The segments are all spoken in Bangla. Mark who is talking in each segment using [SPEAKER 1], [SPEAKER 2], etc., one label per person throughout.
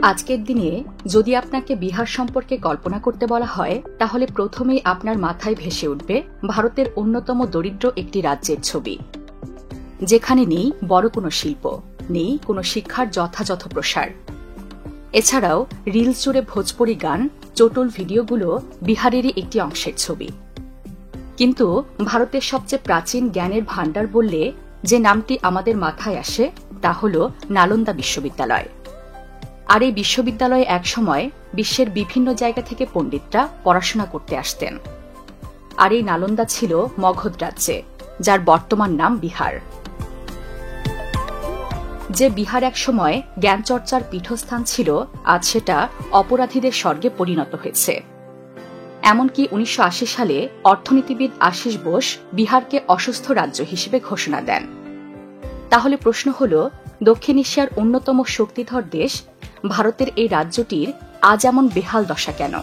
[SPEAKER 1] আজকের দিনে যদি আপনাকে বিহার সম্পর্কে কল্পনা করতে বলা হয় তাহলে প্রথমেই আপনার মাথায় ভেসে উঠবে ভারতের অন্যতম দরিদ্র একটি রাজ্যের ছবি, যেখানে নেই বড় কোনো শিল্প, নেই কোনো শিক্ষার যথাযথ প্রসার। এছাড়াও রিলস জুড়ে ভোজপুরি গান, চটুল ভিডিওগুলো বিহারেরই একটি অংশের ছবি। কিন্তু ভারতের সবচেয়ে প্রাচীন জ্ঞানের ভাণ্ডার বললে যে নামটি আমাদের মাথায় আসে তা হল নালন্দা বিশ্ববিদ্যালয়। আর এই বিশ্ববিদ্যালয়ে একসময় বিশ্বের বিভিন্ন জায়গা থেকে পণ্ডিতরা পড়াশোনা করতে আসতেন। আর এই নালন্দা ছিল মগধ রাজ্যে, যার বর্তমান নাম বিহার। যে বিহার একসময় জ্ঞানচর্চার পীঠস্থান ছিল, আজ সেটা অপরাধীদের স্বর্গে পরিণত হয়েছে। এমনকি ১৯৮০ সালে অর্থনীতিবিদ আশিস বোস বিহারকে অসুস্থ রাজ্য হিসেবে ঘোষণা দেন। তাহলে প্রশ্ন হল, দক্ষিণ এশিয়ার অন্যতম শক্তিধর দেশ ভারতের এই রাজ্যটির আজ এমন বেহাল দশা কেন?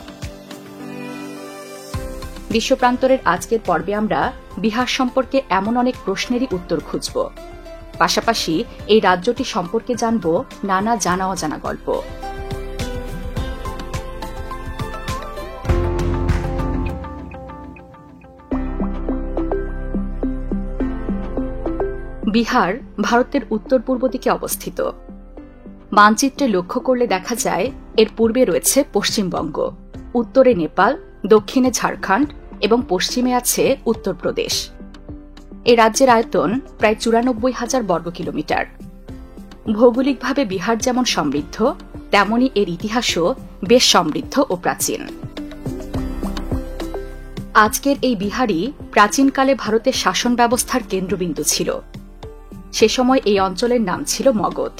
[SPEAKER 1] বিশ্বপ্রান্তরের আজকের পর্বে আমরা বিহার সম্পর্কে এমন অনেক প্রশ্নেরই উত্তর খুঁজব। পাশাপাশি এই রাজ্যটি সম্পর্কে জানব নানা জানা অজানা গল্প। বিহার ভারতের উত্তর পূর্ব দিকে অবস্থিত। মানচিত্রে লক্ষ্য করলে দেখা যায় এর পূর্বে রয়েছে পশ্চিমবঙ্গ, উত্তরে নেপাল, দক্ষিণে ঝাড়খণ্ড এবং পশ্চিমে আছে উত্তরপ্রদেশ। এই রাজ্যের আয়তন প্রায় ৯৪,০০০ বর্গ কিলোমিটার। ভৌগোলিকভাবে বিহার যেমন সমৃদ্ধ, তেমনি এর ইতিহাসও বেশ সমৃদ্ধ ও প্রাচীন। আজকের এই বিহারই প্রাচীনকালে ভারতের শাসন ব্যবস্থার কেন্দ্রবিন্দু ছিল। সে সময় এই অঞ্চলের নাম ছিল মগধ।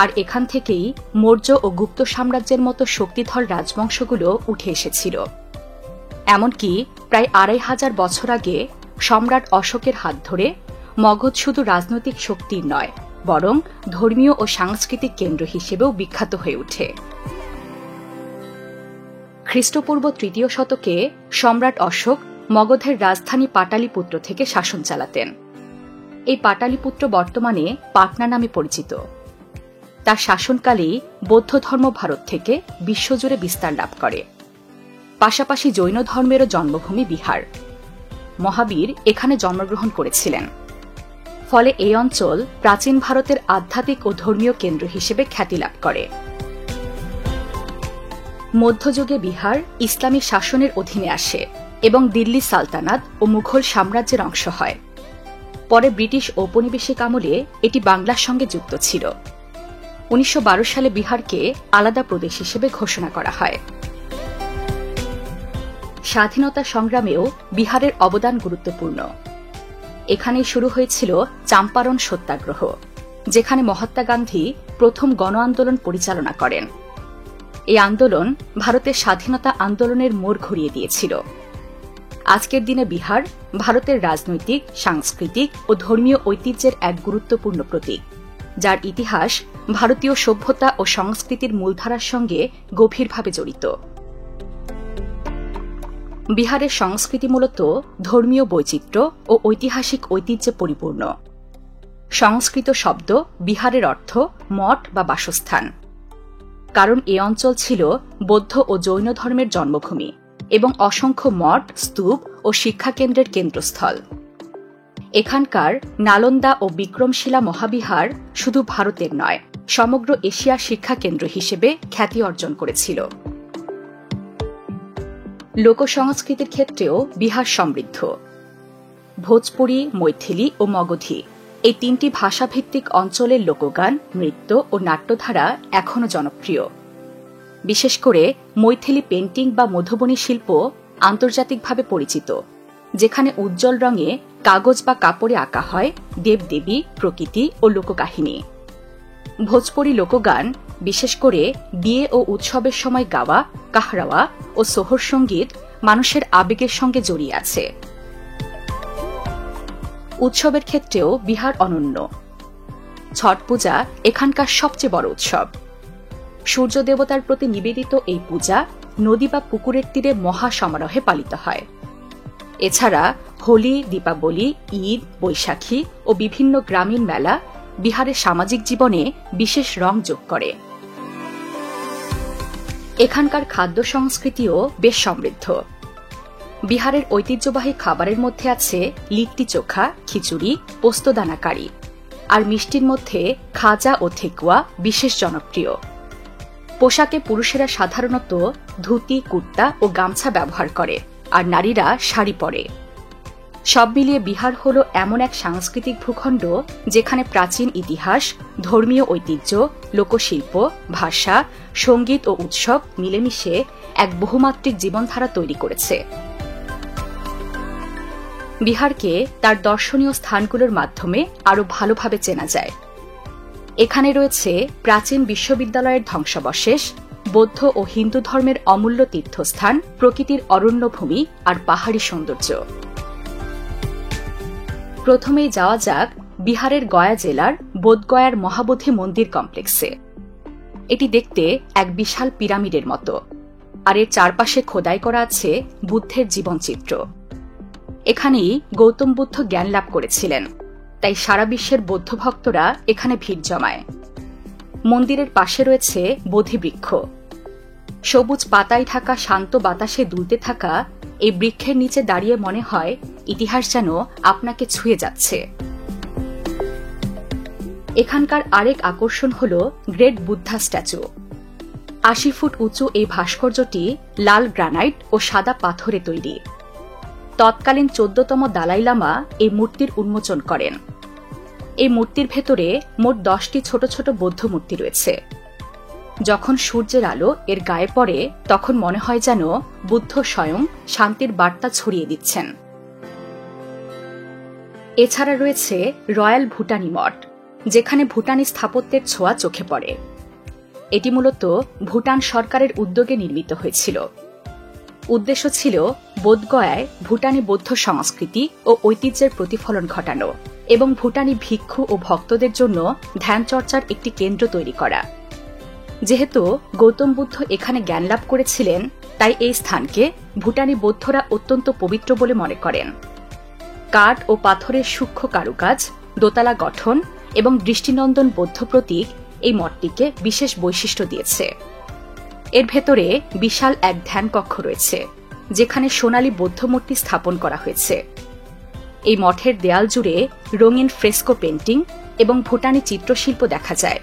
[SPEAKER 1] আর এখান থেকেই মৌর্য ও গুপ্ত সাম্রাজ্যের মতো শক্তিধর রাজবংশগুলো উঠে এসেছিল। এমনকি প্রায় ২৫০০ বছর আগে সম্রাট অশোকের হাত ধরে মগধ শুধু রাজনৈতিক শক্তির নয়, বরং ধর্মীয় ও সাংস্কৃতিক কেন্দ্র হিসেবেও বিখ্যাত হয়ে ওঠে। খ্রিস্টপূর্ব ৩য় শতকে সম্রাট অশোক মগধের রাজধানী পাটালিপুত্র থেকে শাসন চালাতেন। এই পাটালিপুত্র বর্তমানে পাটনা নামে পরিচিত। তার শাসনকালেই বৌদ্ধ ধর্ম ভারত থেকে বিশ্বজুড়ে বিস্তার লাভ করে। পাশাপাশি জৈন ধর্মেরও জন্মভূমি বিহার। মহাবীর এখানে জন্মগ্রহণ করেছিলেন। ফলে এই অঞ্চল প্রাচীন ভারতের আধ্যাত্মিক ও ধর্মীয় কেন্দ্র হিসেবে খ্যাতি লাভ করে। মধ্যযুগে বিহার ইসলামী শাসনের অধীনে আসে এবং দিল্লি সালতানাত ও মুঘল সাম্রাজ্যের অংশ হয়। পরে ব্রিটিশ ঔপনিবেশিক আমলে এটি বাংলার সঙ্গে যুক্ত ছিল। ১৯১২ সালে বিহারকে আলাদা প্রদেশ হিসেবে ঘোষণা করা হয়। স্বাধীনতা সংগ্রামেও বিহারের অবদান গুরুত্বপূর্ণ। এখানেই শুরু হয়েছিল চাম্পারণ সত্যাগ্রহ, যেখানে মহাত্মা গান্ধী প্রথম গণ আন্দোলন পরিচালনা করেন। এই আন্দোলন ভারতের স্বাধীনতা আন্দোলনের মোড় ঘুরিয়ে দিয়েছিল। আজকের দিনে বিহার ভারতের রাজনৈতিক, সাংস্কৃতিক ও ধর্মীয় ঐতিহ্যের এক গুরুত্বপূর্ণ প্রতীক, যার ইতিহাস ভারতীয় সভ্যতা ও সংস্কৃতির মূলধারার সঙ্গে গভীরভাবে জড়িত। বিহারের সংস্কৃতি মূলত ধর্মীয় বৈচিত্র্য ও ঐতিহাসিক ঐতিহ্যে পরিপূর্ণ। সংস্কৃত শব্দ বিহারের অর্থ মঠ বা বাসস্থান, কারণ এ অঞ্চল ছিল বৌদ্ধ ও জৈন ধর্মের জন্মভূমি এবং অসংখ্য মঠ, স্তূপ ও শিক্ষাকেন্দ্রের কেন্দ্রস্থল। এখানকার নালন্দা ও বিক্রমশিলা মহাবিহার শুধু ভারতের নয়, সমগ্র এশিয়ার শিক্ষাকেন্দ্র হিসেবে খ্যাতি অর্জন করেছিল। লোকসংস্কৃতির ক্ষেত্রেও বিহার সমৃদ্ধ। ভোজপুরি, মৈথিলি ও মগধী এই ৩টি ভাষাভিত্তিক অঞ্চলের লোকগান, নৃত্য ও নাট্যধারা এখনও জনপ্রিয়। বিশেষ করে মৈথিলি পেন্টিং বা মধুবনী শিল্প আন্তর্জাতিকভাবে পরিচিত, যেখানে উজ্জ্বল রঙে কাগজ বা কাপড়ে আঁকা হয় দেবদেবী, প্রকৃতি ও লোককাহিনী। ভোজপুরি লোকগান, বিশেষ করে বিয়ে ও উৎসবের সময় গাওয়া কাহরাওয়া ও সোহর সঙ্গীত, মানুষের আবেগের সঙ্গে জড়িয়ে আছে। উৎসবের ক্ষেত্রেও বিহার অনন্য। ছট পূজা এখানকার সবচেয়ে বড় উৎসব। সূর্য দেবতার প্রতি নিবেদিত এই পূজা নদী বা পুকুরের তীরে মহা সমারোহে পালিত হয়। এছাড়া হোলি, দীপাবলি, ঈদ, বৈশাখী ও বিভিন্ন গ্রামীণ মেলা বিহারের সামাজিক জীবনে বিশেষ রং যোগ করে। এখানকার খাদ্য সংস্কৃতিও বেশ সমৃদ্ধ। বিহারের ঐতিহ্যবাহী খাবারের মধ্যে আছে লিট্টি চোখা, খিচুড়ি, পোস্তদানা কারি, আর মিষ্টির মধ্যে খাজা ও ঠেকুয়া বিশেষ জনপ্রিয়। পোশাকে পুরুষেরা সাধারণত ধুতি, কুর্তা ও গামছা ব্যবহার করে, আর নারীরা শাড়ি পরে। সব মিলিয়ে বিহার হল এমন এক সাংস্কৃতিক ভূখণ্ড যেখানে প্রাচীন ইতিহাস, ধর্মীয় ঐতিহ্য, লোকশিল্প, ভাষা, সঙ্গীত ও উৎসব মিলেমিশে এক বহুমাত্রিক জীবনধারা তৈরি করেছে। বিহারকে তার দর্শনীয় স্থানগুলোর মাধ্যমে আরও ভালোভাবে চেনা যায়। এখানে রয়েছে প্রাচীন বিশ্ববিদ্যালয়ের ধ্বংসাবশেষ, বৌদ্ধ ও হিন্দু ধর্মের অমূল্য তীর্থস্থান, প্রকৃতির অরণ্যভূমি আর পাহাড়ি সৌন্দর্য। প্রথমেই যাওয়া যাক বিহারের গয়া জেলার বোধগয়ার মহাবোধি মন্দির কমপ্লেক্সে। এটি দেখতে এক বিশাল পিরামিডের মতো, আর এর চারপাশে খোদাই করা আছে বুদ্ধের জীবনচিত্র। এখানেই গৌতম বুদ্ধ জ্ঞান লাভ করেছিলেন, তাই সারা বিশ্বের বৌদ্ধ ভক্তরা এখানে ভিড় জমায়। মন্দিরের পাশে রয়েছে বোধিবৃক্ষ। সবুজ পাতায় ঢাকা শান্ত বাতাসে দুলতে থাকা এই বৃক্ষের নিচে দাঁড়িয়ে মনে হয় ইতিহাস যেন আপনাকে ছুঁয়ে যাচ্ছে। এখানকার আরেক আকর্ষণ হল গ্রেট বুদ্ধা স্ট্যাচু। ৮০ ফুট উঁচু এই ভাস্কর্যটি লাল গ্রানাইট ও সাদা পাথরে তৈরি। তৎকালীন ১৪তম দালাই লামা এই মূর্তির উন্মোচন করেন। এই মূর্তির ভেতরে মোট ১০টি ছোট ছোট বৌদ্ধ মূর্তি রয়েছে। যখন সূর্যের আলো এর গায়ে পড়ে তখন মনে হয় যেন বুদ্ধ স্বয়ং শান্তির বার্তা ছড়িয়ে দিচ্ছেন। এছাড়া রয়েছে রয়্যাল ভুটানি মঠ, যেখানে ভুটানি স্থাপত্যের ছোঁয়া চোখে পড়ে। এটি মূলত ভুটান সরকারের উদ্যোগে নির্মিত হয়েছিল। উদ্দেশ্য ছিল বোধগয়ায় ভুটানি বৌদ্ধ সংস্কৃতি ও ঐতিহ্যের প্রতিফলন ঘটানো এবং ভুটানি ভিক্ষু ও ভক্তদের জন্য ধ্যান চর্চার একটি কেন্দ্র তৈরি করা। যেহেতু গৌতম বুদ্ধ এখানে জ্ঞান লাভ করেছিলেন, তাই এই স্থানকে ভুটানি বৌদ্ধরা অত্যন্ত পবিত্র বলে মনে করেন। কাঠ ও পাথরের সূক্ষ্ম কারুকাজ, দোতলা গঠন এবং দৃষ্টিনন্দন বৌদ্ধ প্রতীক এই মঠটিকে বিশেষ বৈশিষ্ট্য দিয়েছে। এর ভেতরে বিশাল এক ধ্যান কক্ষ রয়েছে, যেখানে সোনালী বৌদ্ধ মূর্তি স্থাপন করা হয়েছে। এই মঠের দেয়াল জুড়ে রঙিন ফ্রেস্কো পেন্টিং এবং ভুটানি চিত্রশিল্প দেখা যায়,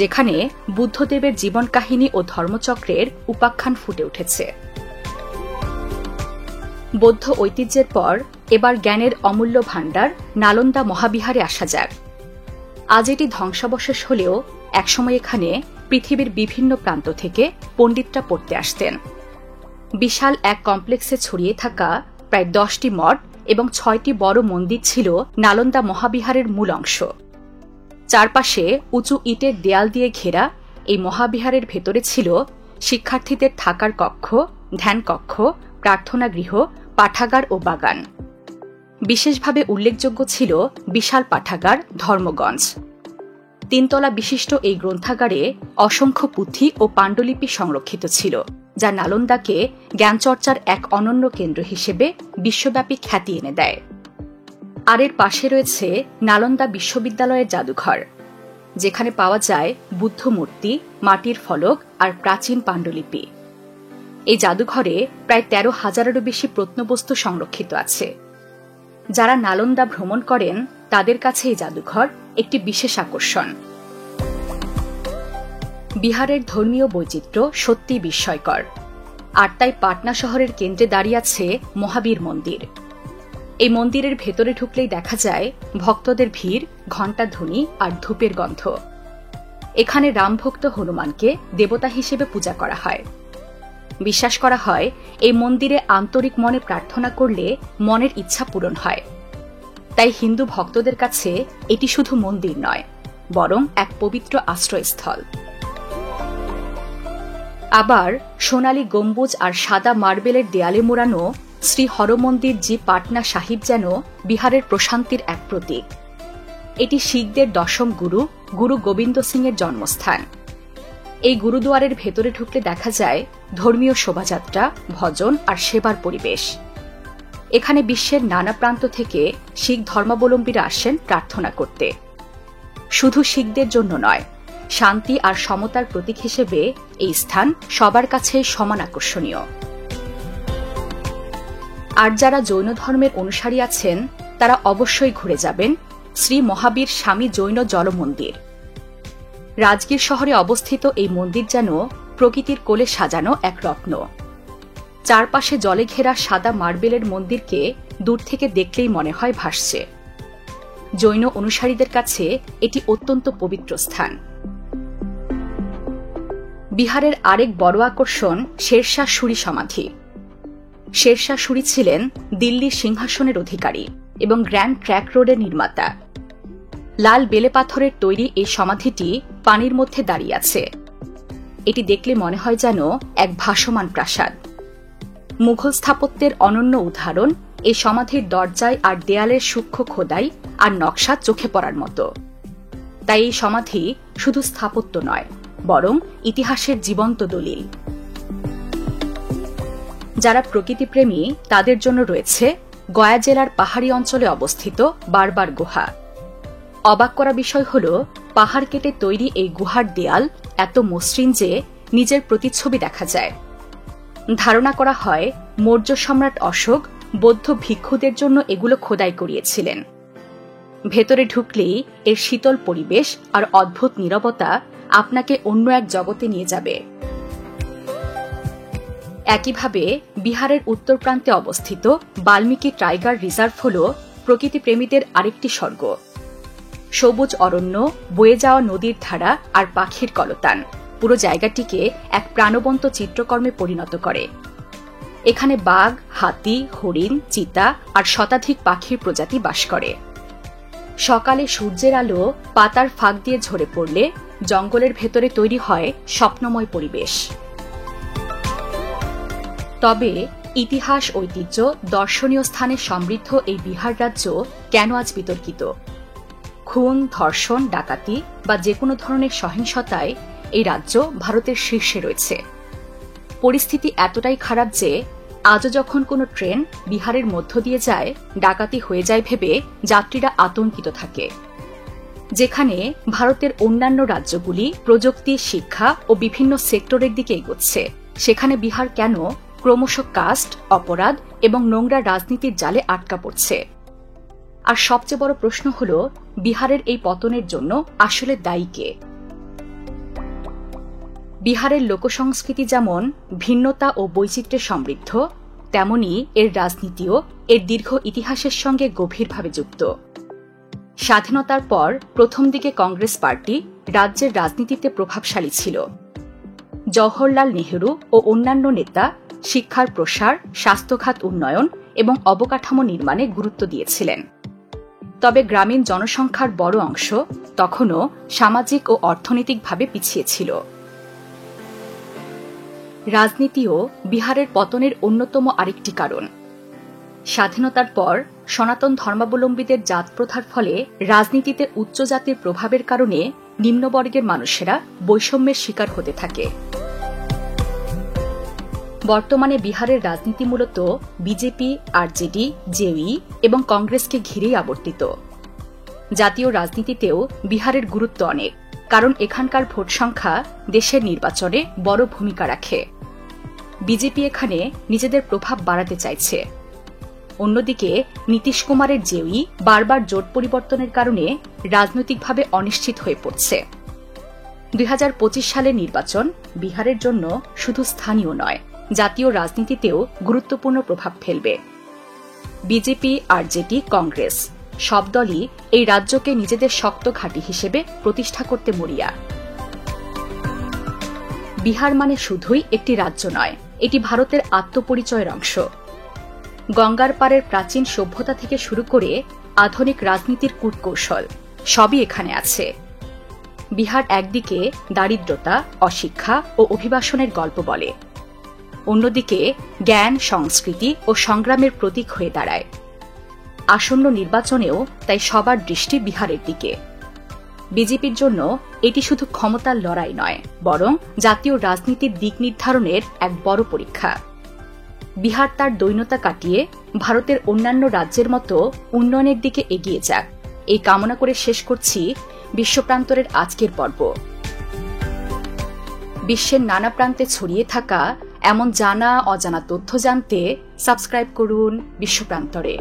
[SPEAKER 1] যেখানে বুদ্ধদেবের জীবন কাহিনী ও ধর্মচক্রের উপাখ্যান ফুটে উঠেছে। বৌদ্ধ ঐতিহ্যের পর এবার জ্ঞানের অমূল্য ভাণ্ডার নালন্দা মহাবিহারে আসা যাক। আজ এটি ধ্বংসাবশেষ হলেও একসময় এখানে পৃথিবীর বিভিন্ন প্রান্ত থেকে পণ্ডিতরা পড়তে আসতেন। বিশাল এক কমপ্লেক্সে ছড়িয়ে থাকা প্রায় 10টি মঠ এবং 6টি বড় মন্দির ছিল নালন্দা মহাবিহারের মূল অংশ। চারপাশে উঁচু ইটের দেয়াল দিয়ে ঘেরা এই মহাবিহারের ভেতরে ছিল শিক্ষার্থীদের থাকার কক্ষ, ধ্যান কক্ষ, প্রার্থনা গৃহ, পাঠাগার ও বাগান। বিশেষভাবে উল্লেখযোগ্য ছিল বিশাল পাঠাগার ধর্মগঞ্জ। 3 তলা বিশিষ্ট এই গ্রন্থাগারে অসংখ্য পুঁথি ও পাণ্ডুলিপি সংরক্ষিত ছিল, যা নালন্দাকে জ্ঞানচর্চার এক অনন্য কেন্দ্র হিসেবে বিশ্বব্যাপী খ্যাতি এনে দেয়। আর এর পাশে রয়েছে নালন্দা বিশ্ববিদ্যালয়ের জাদুঘর, যেখানে পাওয়া যায় বুদ্ধ মূর্তি, মাটির ফলক আর প্রাচীন পাণ্ডুলিপি। এই জাদুঘরে প্রায় 13,000-এরও বেশি প্রত্নবস্তু সংরক্ষিত আছে। যারা নালন্দা ভ্রমণ করেন তাদের কাছে এই জাদুঘর একটি বিশেষ আকর্ষণ। বিহারের ধর্মীয় বৈচিত্র্য সত্যিই বিস্ময়কর, আর তাই পাটনা শহরের কেন্দ্রে দাঁড়িয়ে আছে মহাবীর মন্দির। এই মন্দিরের ভেতরে ঢুকলেই দেখা যায় ভক্তদের ভিড়, ঘণ্টাধ্বনি আর ধূপের গন্ধ। এখানে রামভক্ত হনুমানকে দেবতা হিসেবে পূজা করা হয়। বিশ্বাস করা হয় এই মন্দিরে আন্তরিক মনে প্রার্থনা করলে মনের ইচ্ছা পূরণ হয়। তাই হিন্দু ভক্তদের কাছে এটি শুধু মন্দির নয়, বরং এক পবিত্র আশ্রয়স্থল। আবার সোনালী গম্বুজ আর সাদা মার্বেলের দেয়ালে মোড়ানো শ্রী হরমন্দির জি পাটনা সাহিব যেন বিহারের প্রশান্তির এক প্রতীক। এটি শিখদের 10ম গুরু, গুরু গোবিন্দ সিংয়ের জন্মস্থান। এই গুরুদুয়ারের ভেতরে ঢুকলে দেখা যায় ধর্মীয় শোভাযাত্রা, ভজন আর সেবার পরিবেশ। এখানে বিশ্বের নানা প্রান্ত থেকে শিখ ধর্মাবলম্বীরা আসেন প্রার্থনা করতে। শুধু শিখদের জন্য নয়, শান্তি আর সমতার প্রতীক হিসেবে এই স্থান সবার কাছে সমান আকর্ষণীয়। আর যারা জৈন ধর্মের অনুসারী আছেন তারা অবশ্যই ঘুরে যাবেন শ্রী মহাবীর স্বামী জৈন জল মন্দির। রাজগীর শহরে অবস্থিত এই মন্দির যেন প্রকৃতির কোলে সাজানো এক রত্ন। চারপাশে জলে ঘেরা সাদা মার্বেলের মন্দিরকে দূর থেকে দেখলেই মনে হয় ভাসছে। জৈন অনুসারীদের কাছে এটি অত্যন্ত পবিত্র স্থান। বিহারের আরেক বড় আকর্ষণ শেরশাহ সুরি সমাধি। শেরশাহ সুরি ছিলেন দিল্লির সিংহাসনের অধিকারী এবং গ্র্যান্ড ট্র্যাক রোডের নির্মাতা। লাল বেলে পাথরের তৈরি এই সমাধিটি পানির মধ্যে দাঁড়িয়ে আছে। এটি দেখলে মনে হয় যেন এক ভাসমান প্রাসাদ। মুঘল স্থাপত্যের অনন্য উদাহরণ এই সমাধির দরজায় আর দেয়ালের সূক্ষ্ম খোদাই আর নকশা চোখে পড়ার মতো। তাই এই সমাধি শুধু স্থাপত্য নয়, বরং ইতিহাসের জীবন্ত দলিল। যারা প্রকৃতিপ্রেমী তাদের জন্য রয়েছে গয়া জেলার পাহাড়ি অঞ্চলে অবস্থিত বারবার গুহা। অবাক করা বিষয় হল, পাহাড় কেটে তৈরি এই গুহার দেয়াল এত মসৃণ যে নিজের প্রতিচ্ছবি দেখা যায়। ধারণা করা হয় মৌর্য সম্রাট অশোক বৌদ্ধ ভিক্ষুদের জন্য এগুলো খোদাই করিয়েছিলেন। ভেতরে ঢুকলেই এর শীতল পরিবেশ আর অদ্ভুত নীরবতা আপনাকে অন্য এক জগতে নিয়ে যাবে। একইভাবে বিহারের উত্তর প্রান্তে অবস্থিত বাল্মীকি টাইগার রিজার্ভ হল প্রকৃতিপ্রেমীদের আরেকটি স্বর্গ। সবুজ অরণ্য, বয়ে যাওয়া নদীর ধারা আর পাখির কলতান পুরো জায়গাটিকে এক প্রাণবন্ত চিত্রকর্মে পরিণত করে। এখানে বাঘ, হাতি, হরিণ, চিতা আর শতাধিক পাখির প্রজাতি বাস করে। সকালে সূর্যের আলো পাতার ফাঁক দিয়ে ঝরে পড়লে জঙ্গলের ভেতরে তৈরি হয় স্বপ্নময় পরিবেশ। তবে ইতিহাস, ঐতিহ্য, দর্শনীয় স্থানে সমৃদ্ধ এই বিহার রাজ্য কেন আজ বিতর্কিত? খুন, ধর্ষণ, ডাকাতি বা যে কোনো ধরনের সহিংসতায় এই রাজ্য ভারতের শীর্ষে রয়েছে। পরিস্থিতি এতটাই খারাপ যে আজও যখন কোনো ট্রেন বিহারের মধ্য দিয়ে যায়, ডাকাতি হয়ে যায় ভেবে যাত্রীরা আতঙ্কিত থাকে। যেখানে ভারতের অন্যান্য রাজ্যগুলি প্রযুক্তি, শিক্ষা ও বিভিন্ন সেক্টরের দিকে এগোচ্ছে, সেখানে বিহার কেন ক্রমশ কাস্ট, অপরাধ এবং নোংরা রাজনীতির জালে আটকা পড়ছে? আর সবচেয়ে বড় প্রশ্ন হল, বিহারের এই পতনের জন্য আসলে দায়ী কে? বিহারের লোকসংস্কৃতি যেমন ভিন্নতা ও বৈচিত্র্যে সমৃদ্ধ, তেমনি এর রাজনীতিও এর দীর্ঘ ইতিহাসের সঙ্গে গভীরভাবে যুক্ত। স্বাধীনতার পর প্রথম দিকে কংগ্রেস পার্টি রাজ্যের রাজনীতিতে প্রভাবশালী ছিল। জওহরলাল নেহরু ও অন্যান্য নেতা শিক্ষার প্রসার, স্বাস্থ্যখাত উন্নয়ন এবং অবকাঠামো নির্মাণে গুরুত্ব দিয়েছিলেন। তবে গ্রামীণ জনসংখ্যার বড় অংশ তখনও সামাজিক ও অর্থনৈতিকভাবে পিছিয়ে ছিল। রাজনীতিও বিহারের পতনের অন্যতম আরেকটি কারণ। স্বাধীনতার পর সনাতন ধর্মাবলম্বীদের জাত প্রথার ফলে রাজনীতিতে উচ্চ জাতির প্রভাবের কারণে নিম্নবর্গের মানুষেরা বৈষম্যের শিকার হতে থাকে। বর্তমানে বিহারের রাজনীতি মূলত বিজেপি, আরজেডি, জেইই এবং কংগ্রেসকে ঘিরেই আবর্তিত। জাতীয় রাজনীতিতেও বিহারের গুরুত্ব অনেক, কারণ এখানকার ভোট সংখ্যা দেশের নির্বাচনে বড় ভূমিকা রাখে। বিজেপি এখানে নিজেদের প্রভাব বাড়াতে চাইছে। অন্যদিকে নীতিশ কুমারের জেইই বারবার জোট পরিবর্তনের কারণে রাজনৈতিকভাবে অনিশ্চিত হয়ে পড়ছে। 2025 সালের নির্বাচন বিহারের জন্য শুধু স্থানীয় নয়, জাতীয় রাজনীতিতেও গুরুত্বপূর্ণ প্রভাব ফেলবে। বিজেপি, আরজেডি, কংগ্রেস সব দলই এই রাজ্যকে নিজেদের শক্ত ঘাঁটি হিসেবে প্রতিষ্ঠা করতে মরিয়া। বিহার মানে শুধুই একটি রাজ্য নয়, এটি ভারতের আত্মপরিচয়ের অংশ। গঙ্গার পাড়ের প্রাচীন সভ্যতা থেকে শুরু করে আধুনিক রাজনীতির কূটকৌশল সবই এখানে আছে। বিহার একদিকে দারিদ্রতা, অশিক্ষা ও অভিবাসনের গল্প বলে, অন্যদিকে জ্ঞান, সংস্কৃতি ও সংগ্রামের প্রতীক হয়ে দাঁড়ায়। আসন্ন নির্বাচনেও তাই সবার দৃষ্টি বিহারের দিকে। বিজেপির জন্য এটি শুধু ক্ষমতার লড়াই নয়, বরং জাতীয় রাজনীতির দিক নির্ধারণের এক বড় পরীক্ষা। বিহার তার দৈন্যতা কাটিয়ে ভারতের অন্যান্য রাজ্যের মতো উন্নয়নের দিকে এগিয়ে যাক, এই কামনা করে শেষ করছি বিশ্বপ্রান্তরের আজকের পর্ব। বিশ্বের নানা প্রান্তে ছড়িয়ে থাকা এমন জানা অজানা তথ্য জানতে সাবস্ক্রাইব করুন বিশ্বপ্রান্তরে।